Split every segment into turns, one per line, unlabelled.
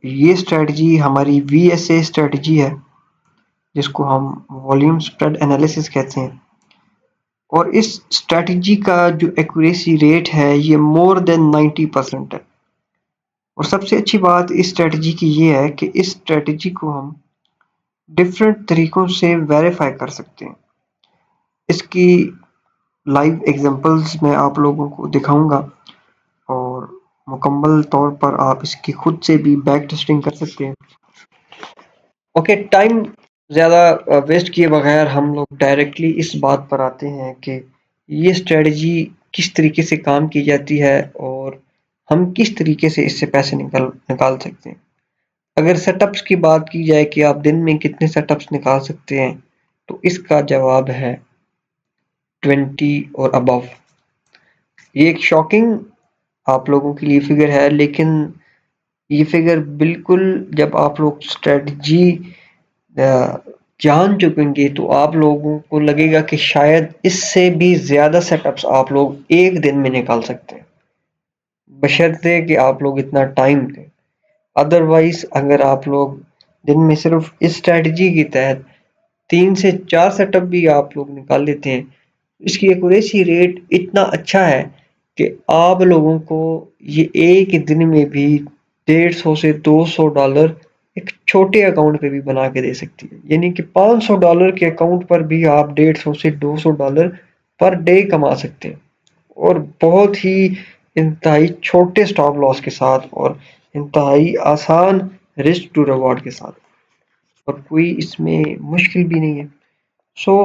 ये स्ट्रेटजी हमारी VSA strategy है, जिसको हम वॉल्यूम स्प्रेड एनालिसिस कहते हैं। और इस स्ट्रेटजी का जो एक्यूरेसी रेट है ये मोर देन 90% है। और सबसे अच्छी बात इस स्ट्रेटजी की ये है कि इस स्ट्रेटजी को हम डिफरेंट तरीकों से वेरीफाई कर सकते हैं। इसकी लाइव एग्जांपल्स मैं आप लोगों को दिखाऊंगा और मुकम्मल तौर पर आप इसकी खुद से भी बैक टेस्टिंग कर सकते हैं। ओके, टाइम ज़्यादा वेस्ट किए बगैर हम लोग डायरेक्टली इस बात पर आते हैं कि ये स्ट्रेटजी किस तरीके से काम की जाती है और हम किस तरीके से इससे पैसे निकाल सकते हैं। अगर सेटअप्स की बात की जाए कि आप दिन में कितने सेटअप्स निकाल सकते हैं, तो इसका जवाब है 20 और अबव। ये एक शॉकिंग आप लोगों के लिए फिगर है, लेकिन ये फिगर बिल्कुल जब आप लोग स्ट्रेटजी जान चुकेंगे तो आप लोगों को लगेगा कि शायद इससे भी ज़्यादा सेटअप्स आप लोग एक दिन में निकाल सकते हैं, बशर्ते कि आप लोग इतना टाइम दें। अदरवाइज अगर आप लोग दिन में सिर्फ इस स्ट्रेटजी के तहत 3 से 4 सेटअप भी आप लोग निकाल लेते हैं, इसकी एक्यूरेसी रेट इतना अच्छा है कि आप लोगों को ये एक दिन में भी 150 से $200 एक छोटे अकाउंट पे भी बना के दे सकती है। यानी कि $500 के अकाउंट पर भी आप 150 से $200 पर डे कमा सकते हैं, और बहुत ही इंतहाई छोटे स्टॉप लॉस के साथ और इंतहाई आसान रिस्क टू रिवॉर्ड के साथ, और कोई इसमें मुश्किल भी नहीं है। सो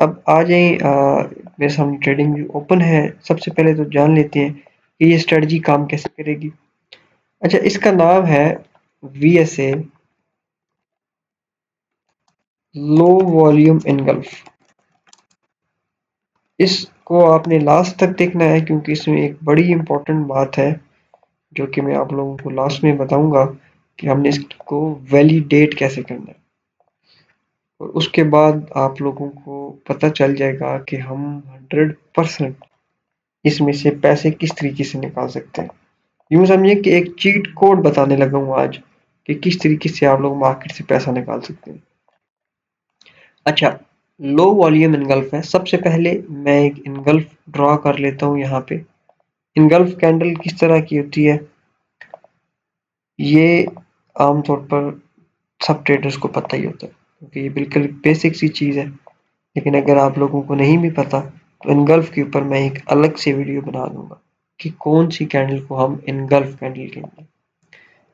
अब आ जाए, मेरे सामने ट्रेडिंग व्यू ओपन है। सबसे पहले तो जान लेते हैं कि ये स्ट्रेटजी काम कैसे करेगी। अच्छा, इसका नाम है VSA, लो वॉल्यूम इनगल्फ। इसको आपने लास्ट तक देखना है क्योंकि इसमें एक बड़ी इंपॉर्टेंट बात है जो कि मैं आप लोगों को लास्ट में बताऊंगा कि हमने इसको वैलिडेट कैसे करना है, और उसके बाद आप लोगों को पता चल जाएगा कि हम 100% इसमें से पैसे किस तरीके से निकाल सकते हैं। यूं समझिए कि एक चीट कोड बताने लगा हूं आज कि किस तरीके से आप लोग मार्केट से पैसा निकाल सकते हैं। अच्छा, लो वॉल्यूम इनगल्फ है। सबसे पहले मैं एक इनगल्फ ड्रॉ कर लेता हूं। यहाँ पे इनगल्फ कैंडल किस तरह की होती है ये आमतौर पर सब ट्रेडर्स को पता ही होता है, क्योंकि ये बिल्कुल बेसिक सी चीज़ है। लेकिन अगर आप लोगों को नहीं भी पता तो इनगल्फ के ऊपर मैं एक अलग से वीडियो बना दूंगा कि कौन सी कैंडल को हम इनगल्फ कैंडल कहेंगे।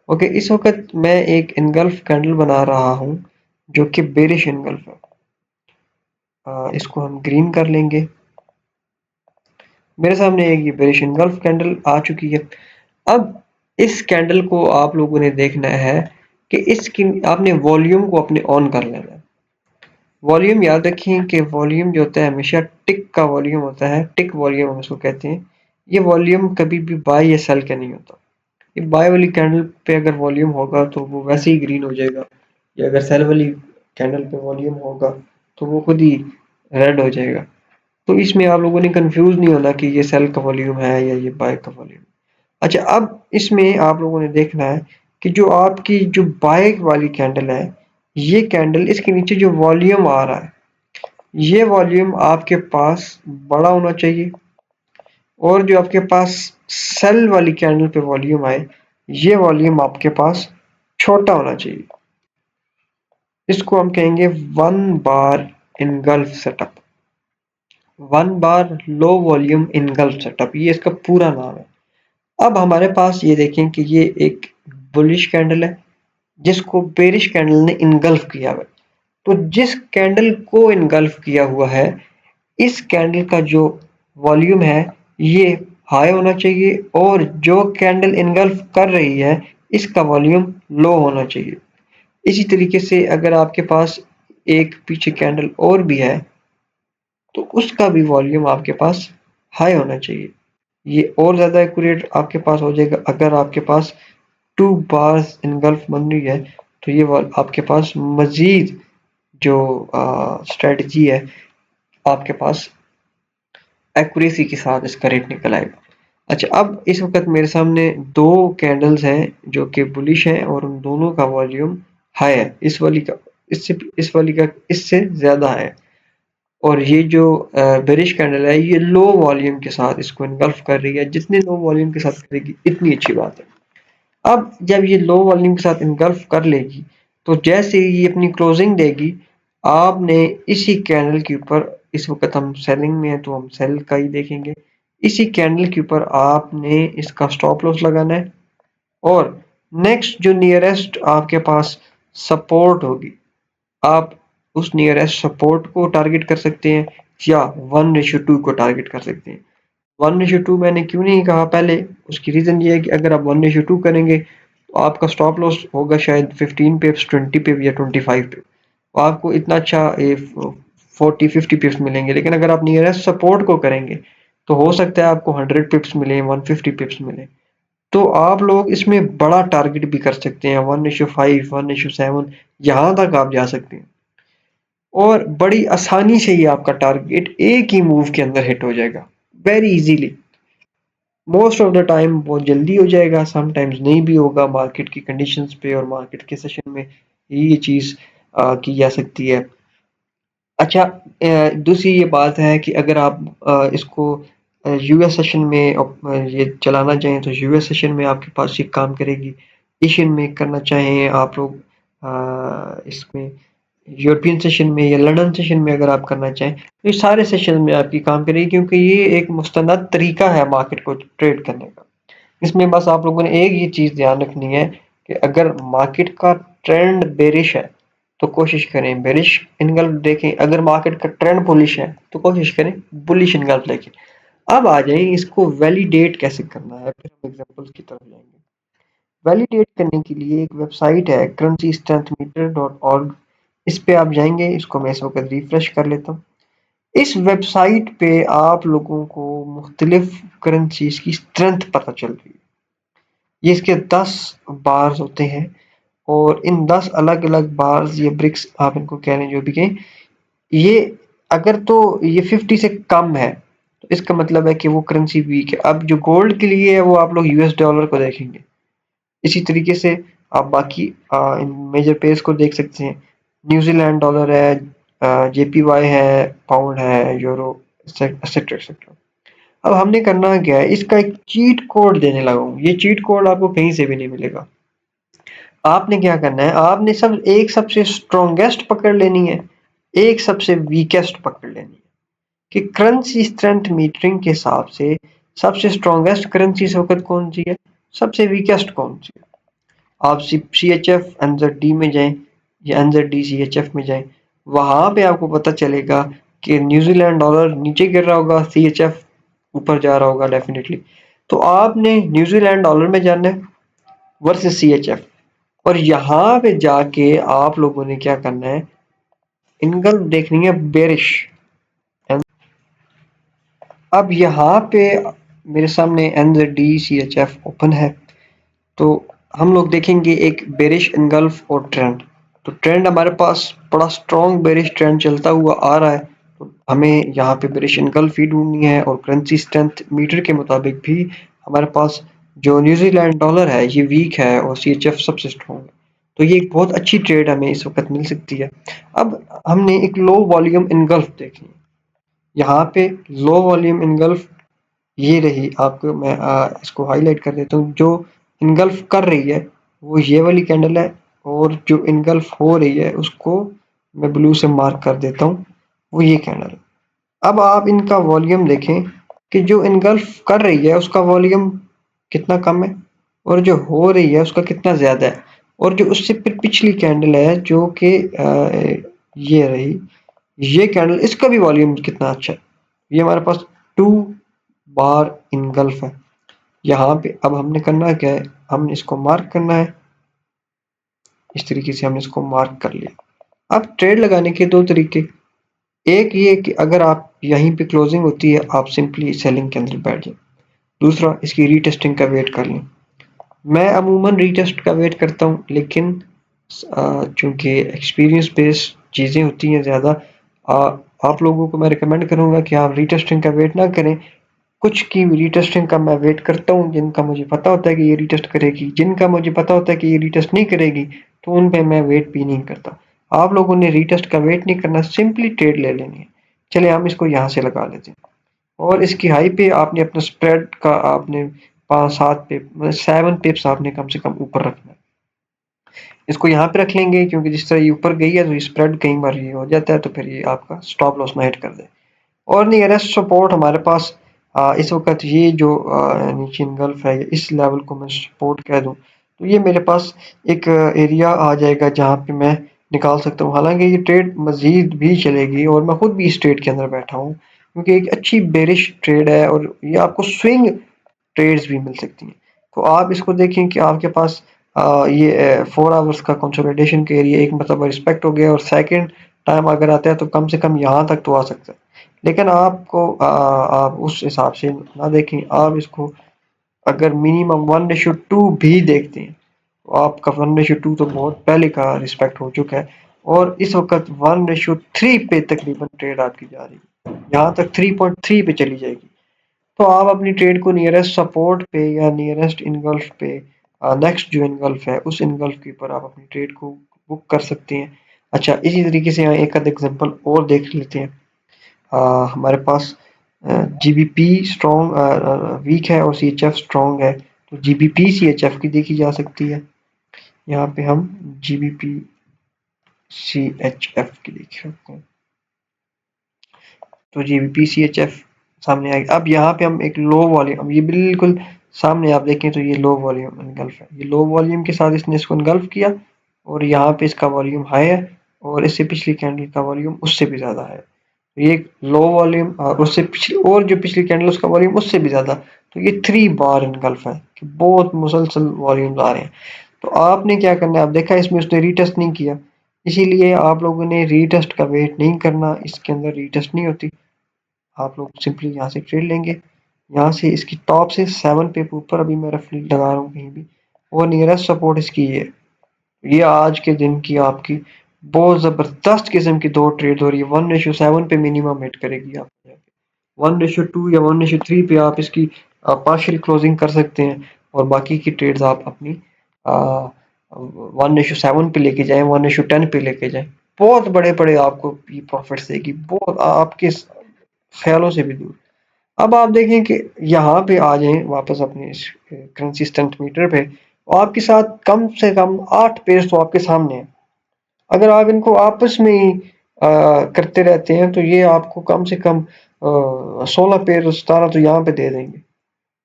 ओके, इस वक्त मैं एक इनगल्फ कैंडल बना रहा हूं जो कि बेरिश इनगल्फ है। इसको हम ग्रीन कर लेंगे। मेरे सामने एक ये बेरिश इनगल्फ कैंडल आ चुकी है। अब इस कैंडल को आप लोगों ने देखना है कि इसकी आपने वॉल्यूम को अपने ऑन कर लेना है। वॉल्यूम याद रखिए कि वॉल्यूम जो होता है हमेशा टिक का वॉल्यूम होता है, टिक वॉल्यूम हम इसको कहते हैं। ये वॉल्यूम कभी भी बाय या सेल का नहीं होता। ये बाय वाली कैंडल पे अगर वॉल्यूम होगा तो वो वैसे ही ग्रीन हो जाएगा, या अगर सेल वाली कैंडल पे वॉल्यूम होगा तो वो खुद ही रेड हो जाएगा। तो इसमें आप लोगों ने कंफ्यूज नहीं होना कि ये सेल का वॉल्यूम है या ये बाय का वॉल्यूम। अच्छा, अब इसमें आप लोगों ने देखना है कि जो आपकी जो बाय वाली कैंडल है, ये कैंडल इसके नीचे जो वॉल्यूम आ रहा है, ये वॉल्यूम आपके पास बड़ा होना चाहिए, और जो आपके पास सेल वाली कैंडल पे वॉल्यूम आए, ये वॉल्यूम आपके पास छोटा होना चाहिए। इसको हम कहेंगे 1 बार इनगल्फ सेटअप, 1 बार लो वॉल्यूम इनगल्फ सेटअप, ये इसका पूरा नाम है। अब हमारे पास ये देखें कि ये एक बुलिश कैंडल है जिसको बेरिश कैंडल ने इनगल्फ किया हुआ है। तो जिस कैंडल को इनगल्फ किया हुआ है, इस कैंडल का जो वॉल्यूम है ये हाई होना चाहिए, और जो कैंडल इनगल्फ कर रही है इसका वॉल्यूम लो होना चाहिए। इसी तरीके से अगर आपके पास एक पीछे कैंडल और भी है तो उसका भी वॉल्यूम आपके पास हाई होना चाहिए। ये और ज़्यादा एक्यूरेट आपके पास हो जाएगा अगर आपके पास 2 बार्स इनगल्फ बन रही है, तो ये आपके पास मजीद जो स्ट्रेटजी है आपके पास एक्यूरेसी के साथ इसका रेट निकल आएगा। अच्छा, अब इस वक्त मेरे सामने दो कैंडल्स हैं जो कि बुलिश हैं और उन दोनों का वॉल्यूम हाई है। इस वाली का इससे ज्यादा है। और ये जो बेरिश कैंडल है ये लो वॉल्यूम के साथ इसको इनगल्फ कर रही है। जितने लो वॉल्यूम के साथ करेगी इतनी अच्छी बात है। अब जब ये लो वॉल्यूम के साथ इनगल्फ कर लेगी तो जैसे ही ये अपनी क्लोजिंग देगी, आपने इसी कैंडल के ऊपर, इस वक्त हम सेलिंग में है तो हम सेल का ही देखेंगे, इसी कैंडल के ऊपर आपने इसका स्टॉप लॉस लगाना है। और नेक्स्ट जो नियरेस्ट आपके पास सपोर्ट होगी, आप उस नियरेस्ट सपोर्ट को टारगेट कर सकते हैं या 1:2 को टारगेट कर सकते हैं। 1:2 मैंने क्यों नहीं कहा पहले, उसकी रीजन ये है कि अगर आप 1:2 करेंगे तो आपका स्टॉप लॉस होगा शायद 15 पिप्स, 20 पिप या 25 पिप। तो आपको इतना अच्छा 40-50 पिप्स मिलेंगे। लेकिन अगर आप नियरेस्ट सपोर्ट को करेंगे तो हो सकता है आपको 100 पिप्स मिले, 150 पिप्स मिले। तो आप लोग इसमें बड़ा टारगेट भी कर सकते हैं, 1:5, 1:7, यहाँ तक आप जा सकते हैं। और बड़ी आसानी से ये आपका टारगेट एक ही मूव के अंदर हिट हो जाएगा, very easily. Most of the time बहुत जल्दी हो जाएगा, समटाइम्स नहीं भी होगा, मार्केट की कंडीशंस पे और मार्केट के सेशन में ये चीज की जा सकती है। अच्छा, दूसरी ये बात है कि अगर आप इसको यूएस सेशन में ये चलाना चाहें तो यूएस सेशन में आपके पास ये काम करेगी। एशियन में करना चाहें आप लोग इसमें यूरोपियन सेशन में या लंदन सेशन में अगर आप करना चाहें तो ये सारे सेशन में आपकी काम करेगी, क्योंकि ये एक मुस्तनद तरीका है मार्केट को ट्रेड करने का। इसमें बस आप लोगों ने एक ये चीज ध्यान रखनी है कि अगर मार्केट का ट्रेंड बेरिश है तो कोशिश करें बेरिश इनगल्फ देखें, अगर मार्केट का ट्रेंड बुलिश है तो कोशिश करें बुलिश इनगल्फ देखें। अब आ जाए इसको वैलिडेट कैसे करना है, फिर हम एग्जांपल्स की तरफ जाएंगे। वैलिडेट करने के लिए एक वेबसाइट है currencystrengthmeter.org। इस पे आप जाएंगे, इसको मैं इस वक्त रिफ्रेश कर लेता हूँ। इस वेबसाइट पे आप लोगों को मुख्तलिफ करेंसीज की स्ट्रेंथ पता चल रही है। ये इसके 10 बार्स होते हैं और इन 10 अलग-अलग बार्स, ये ब्रिक्स आप इनको कह लें जो भी कहें, ये अगर तो ये 50 से कम है तो इसका मतलब है कि वो करेंसी वीक है। अब जो गोल्ड के लिए है वो आप लोग यूएस डॉलर को देखेंगे। इसी तरीके से आप बाकी इन मेजर पेयर्स को देख सकते हैं। न्यूजीलैंड डॉलर है, जेपीवाई है, पाउंड है, यूरो, एक्सेट्रा एक्सेट्रा। अब हमने करना क्या है, इसका एक चीट कोड देने लगा हूँ। ये चीट कोड आपको कहीं से भी नहीं मिलेगा। आपने क्या करना है, आपने एक सबसे स्ट्रॉन्गेस्ट पकड़ लेनी है, एक सबसे वीकेस्ट पकड़ लेनी है कि करेंसी स्ट्रेंथ मीटरिंग के हिसाब से सबसे स्ट्रॉन्गेस्ट करेंसी इस वक्त कौन सी है, सबसे वीकेस्ट कौन सी है। आप सी एच एफ एनजेड में जाएं या एनजेड सी एच एफ में जाएं, वहां पे आपको पता चलेगा कि न्यूजीलैंड डॉलर नीचे गिर रहा होगा, सी एच एफ ऊपर जा रहा होगा डेफिनेटली। तो आपने न्यूजीलैंड डॉलर में जाना है वर्सेस सी एच एफ। और यहाँ पे जाके आप लोगों ने क्या करना है, इनकम देखनी है बेरिश। अब यहाँ पे मेरे सामने NZD-CHF ओपन है, तो हम लोग देखेंगे एक बेरिश इनगल्फ और ट्रेंड। तो ट्रेंड हमारे पास बड़ा स्ट्रॉन्ग बेरिश ट्रेंड चलता हुआ आ रहा है, तो हमें यहाँ पे बेरिश इनगल्फ ही ढूंढनी है। और करेंसी स्ट्रेंथ मीटर के मुताबिक भी हमारे पास जो न्यूजीलैंड डॉलर है ये वीक है और CHF सबसे स्ट्रॉन्ग है। तो ये एक बहुत अच्छी ट्रेड हमें इस वक्त मिल सकती है। अब हमने एक लो वॉल्यूम इनगल्फ देखनी है। यहाँ पे लो वॉल्यूम इनगल्फ ये रही, आपको मैं इसको हाईलाइट कर देता हूँ। जो इनगल्फ कर रही है वो ये वाली कैंडल है, और जो इनगल्फ हो रही है उसको मैं ब्लू से मार्क कर देता हूँ, वो ये कैंडल है। अब आप इनका वॉल्यूम देखें कि जो इनगल्फ कर रही है उसका वॉल्यूम कितना कम है और जो हो रही है उसका कितना ज्यादा है। और जो उससे फिर पिछली कैंडल है जो कि ये रही, ये कैंडल, इसका भी वॉल्यूम कितना अच्छा है। ये हमारे पास 2 बार इनगल्फ है। यहाँ पे अब हमने करना क्या है, हमने इसको मार्क करना है। इस तरीके से हमने इसको मार्क कर लिया। अब ट्रेड लगाने के दो तरीके, एक ये कि अगर आप यहीं पे क्लोजिंग होती है आप सिंपली सेलिंग के अंदर बैठ जाए। दूसरा, इसकी रीटेस्टिंग का वेट कर लें। मैं अमूमन रीटेस्ट का वेट करता हूँ, लेकिन चूंकि एक्सपीरियंस बेस्ड चीज़ें होती हैं ज़्यादा, आप लोगों को मैं रिकमेंड करूंगा कि आप रीटेस्टिंग का वेट ना करें। कुछ की रीटेस्टिंग का मैं वेट करता हूँ, जिनका मुझे पता होता है कि ये रीटेस्ट करेगी, जिनका मुझे पता होता है कि ये रीटेस्ट नहीं करेगी, तो उन पे मैं वेट भी नहीं करता। आप लोगों ने रीटेस्ट का वेट नहीं करना, सिंपली ट्रेड ले लेनी है। चलिए हम इसको यहाँ से लगा लेते हैं, और इसकी हाई पे आपने अपना स्प्रेड का आपने 5-7 पिप मतलब 7 पिप्स आपने कम से कम ऊपर रखना है। इसको यहाँ पे रख लेंगे, क्योंकि जिस तरह ये ऊपर गई है तो ये स्प्रेड कई बार ये हो जाता है, तो फिर ये आपका स्टॉप लॉस ना हिट कर दे। और नियरेस्ट सपोर्ट हमारे पास इस वक्त ये जो नीचे गल्फ है, इस लेवल को मैं सपोर्ट कह दूं, तो ये मेरे पास एक एरिया आ जाएगा जहाँ पे मैं निकाल सकता हूँ। हालांकि ये ट्रेड मजीद भी चलेगी, और मैं खुद भी इस ट्रेड के अंदर बैठा हूँ, क्योंकि एक अच्छी बेरिश ट्रेड है और ये आपको स्विंग ट्रेड्स भी मिल सकती हैं। तो आप इसको देखें कि आपके पास ये 4 आवर्स का कंसोलिडेशन के एरिया एक मतलब रिस्पेक्ट हो गया, और सेकंड टाइम अगर आता है तो कम से कम यहाँ तक तो आ सकता है। लेकिन आपको आप उस हिसाब से ना देखें, आप इसको अगर मिनिमम 1:2 भी देखते हैं, तो आपका 1:2 तो बहुत पहले का रिस्पेक्ट हो चुका है, और इस वक्त 1:3 पे तकरीबन ट्रेड आपकी जा रही है, यहाँ तक 3.3 पे चली जाएगी। तो आप अपनी ट्रेड को नियरेस्ट सपोर्ट पे या नियरेस्ट इनगल्फ पे, नेक्स्ट जो इनगल्फ है उस इनगल्फ के ऊपर आप अपनी ट्रेड को बुक कर सकते हैं। अच्छा, इसी तरीके से यहाँ एक आध एग्जांपल और देख लेते हैं। हमारे पास जीबीपी स्ट्रॉन्ग वीक है और सीएचएफ स्ट्रॉन्ग है, तो जीबीपी सीएचएफ की देखी जा सकती है। यहाँ पे हम जीबीपी सीएचएफ की देख सकते हैं, तो जीबीपी सीएचएफ सामने आएगी। अब यहाँ पे हम एक लो वॉल्यूम, अब ये बिल्कुल सामने आप देखें तो ये लो वॉल्यूम इनगल्फ है, ये लो वॉल्यूम के साथ इसने इसको इनगल्फ किया, और यहाँ पे इसका वॉल्यूम हाई है, और इससे पिछली कैंडल का वॉल्यूम उससे भी ज्यादा है। तो ये लो वॉल्यूम, और उससे पिछली, और जो पिछली कैंडल उसका वॉल्यूम उससे भी ज्यादा, तो ये 3 बार इनगल्फ है कि बहुत मुसलसल वॉल्यूम आ रहे हैं। तो आपने क्या करना है, आप देखा इसमें उसने रीटेस्ट नहीं किया, इसीलिए आप लोगों ने रीटेस्ट का वेट नहीं करना, इसके अंदर रीटेस्ट नहीं होती। आप लोग सिंपली यहाँ से ट्रेड लेंगे, यहाँ से इसकी टॉप से 7 पे ऊपर अभी मैं रफली लगा रहा हूँ कहीं भी, और नियरेस्ट सपोर्ट इसकी ये आज के दिन की आपकी बहुत जबरदस्त किस्म की दो ट्रेड हो रही है। 1:7 पे मिनिमम हिट करेगी आप, 1:2 या 1:3 पे आप इसकी पार्शियल क्लोजिंग कर सकते हैं, और बाकी की ट्रेड्स आप अपनी 1:7 पे लेके जाएं, 1:10 पे लेके जाएं, बहुत बड़े बड़े आपको प्रॉफिट्स देगी, बहुत आपके ख्यालों से भी दूर। अब आप देखें कि यहाँ पे आ जाएं वापस अपने इस कंसिस्टेंट मीटर पे, तो आपके साथ कम से कम 8 पेज तो आपके सामने है। अगर आप इनको आपस में ही करते रहते हैं, तो ये आपको कम से कम 16 पेज 17 तो यहाँ पे दे देंगे,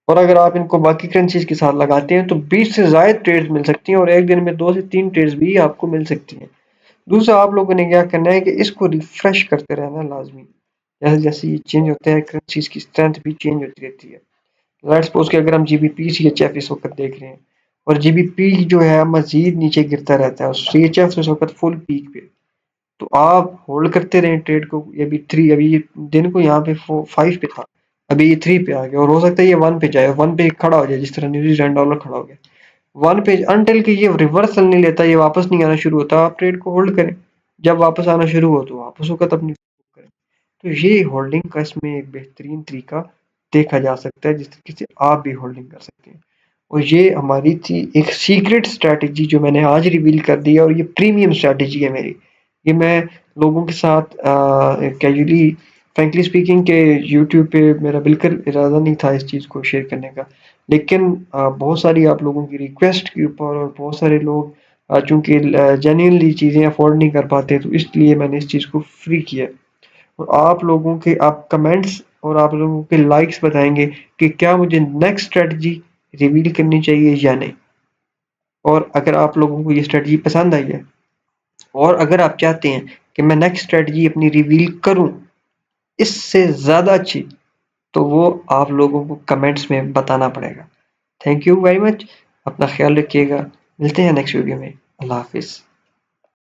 और अगर आप इनको बाकी करेंसीज के साथ लगाते हैं तो 20 से ज्यादा ट्रेड्स मिल सकती हैं, और एक दिन में 2 से 3 ट्रेड्स भी आपको मिल सकती हैं। दूसरा, आप लोगों ने क्या करना है कि इसको रिफ्रेश करते रहना लाजमी, जैसे जैसे ये चेंज होता है करेंसीज की स्ट्रेंथ भी चेंज होती रहती है। लेट्स सपोज कि अगर हम जीबीपी सीएचएफ इस वक्त देख रहे हैं, और जीबीपी जो है मजीद नीचे गिरता रहता है, और सीएचएफ इस वक्त फुल पीक पे, तो आप होल्ड करते रहें ट्रेड को। ये अभी 3, अभी ये दिन को यहाँ पे 5 पे था, अभी ये 3 पे आ गया, और हो सकता है ये 1 पे जाए, 1 पे खड़ा हो जाए, जिस तरह न्यूजीलैंड डॉलर खड़ा हो गया 1 पे, अनटिल कि ये रिवर्सल नहीं लेता, ये वापस नहीं आना शुरू होता, आप ट्रेड को होल्ड करें। जब वापस आना शुरू हो तो आप उस वक्त अपनी करें। तो ये होल्डिंग का इसमें एक बेहतरीन तरीका देखा जा सकता है, जिस तरीके से आप भी होल्डिंग कर सकते हैं। और ये हमारी थी एक सीक्रेट स्ट्रैटेजी जो मैंने आज रिवील कर दी है, और ये प्रीमियम स्ट्रैटेजी है मेरी। ये मैं लोगों के साथ कैजुअली, फ्रैंकली स्पीकिंग के यूट्यूब पे मेरा बिल्कुल इरादा नहीं था इस चीज़ को शेयर करने का, लेकिन बहुत सारी आप लोगों की रिक्वेस्ट के ऊपर, और बहुत सारे लोग चूंकि जेन्युइनली चीज़ें अफोर्ड नहीं कर पाते, तो इसलिए मैंने इस चीज़ को फ्री किया। और आप लोगों के आप कमेंट्स और आप लोगों के लाइक्स बताएंगे कि क्या मुझे नेक्स्ट स्ट्रेटजी रिवील करनी चाहिए या नहीं, और अगर आप लोगों को ये स्ट्रेटजी पसंद आई है, और अगर आप चाहते हैं कि मैं नेक्स्ट स्ट्रेटजी अपनी रिवील करूं इससे ज़्यादा अच्छी, तो वो आप लोगों को कमेंट्स में बताना पड़ेगा। थैंक यू वेरी मच, अपना ख्याल रखिएगा, मिलते हैं नेक्स्ट वीडियो में। अल्लाह हाफिज़।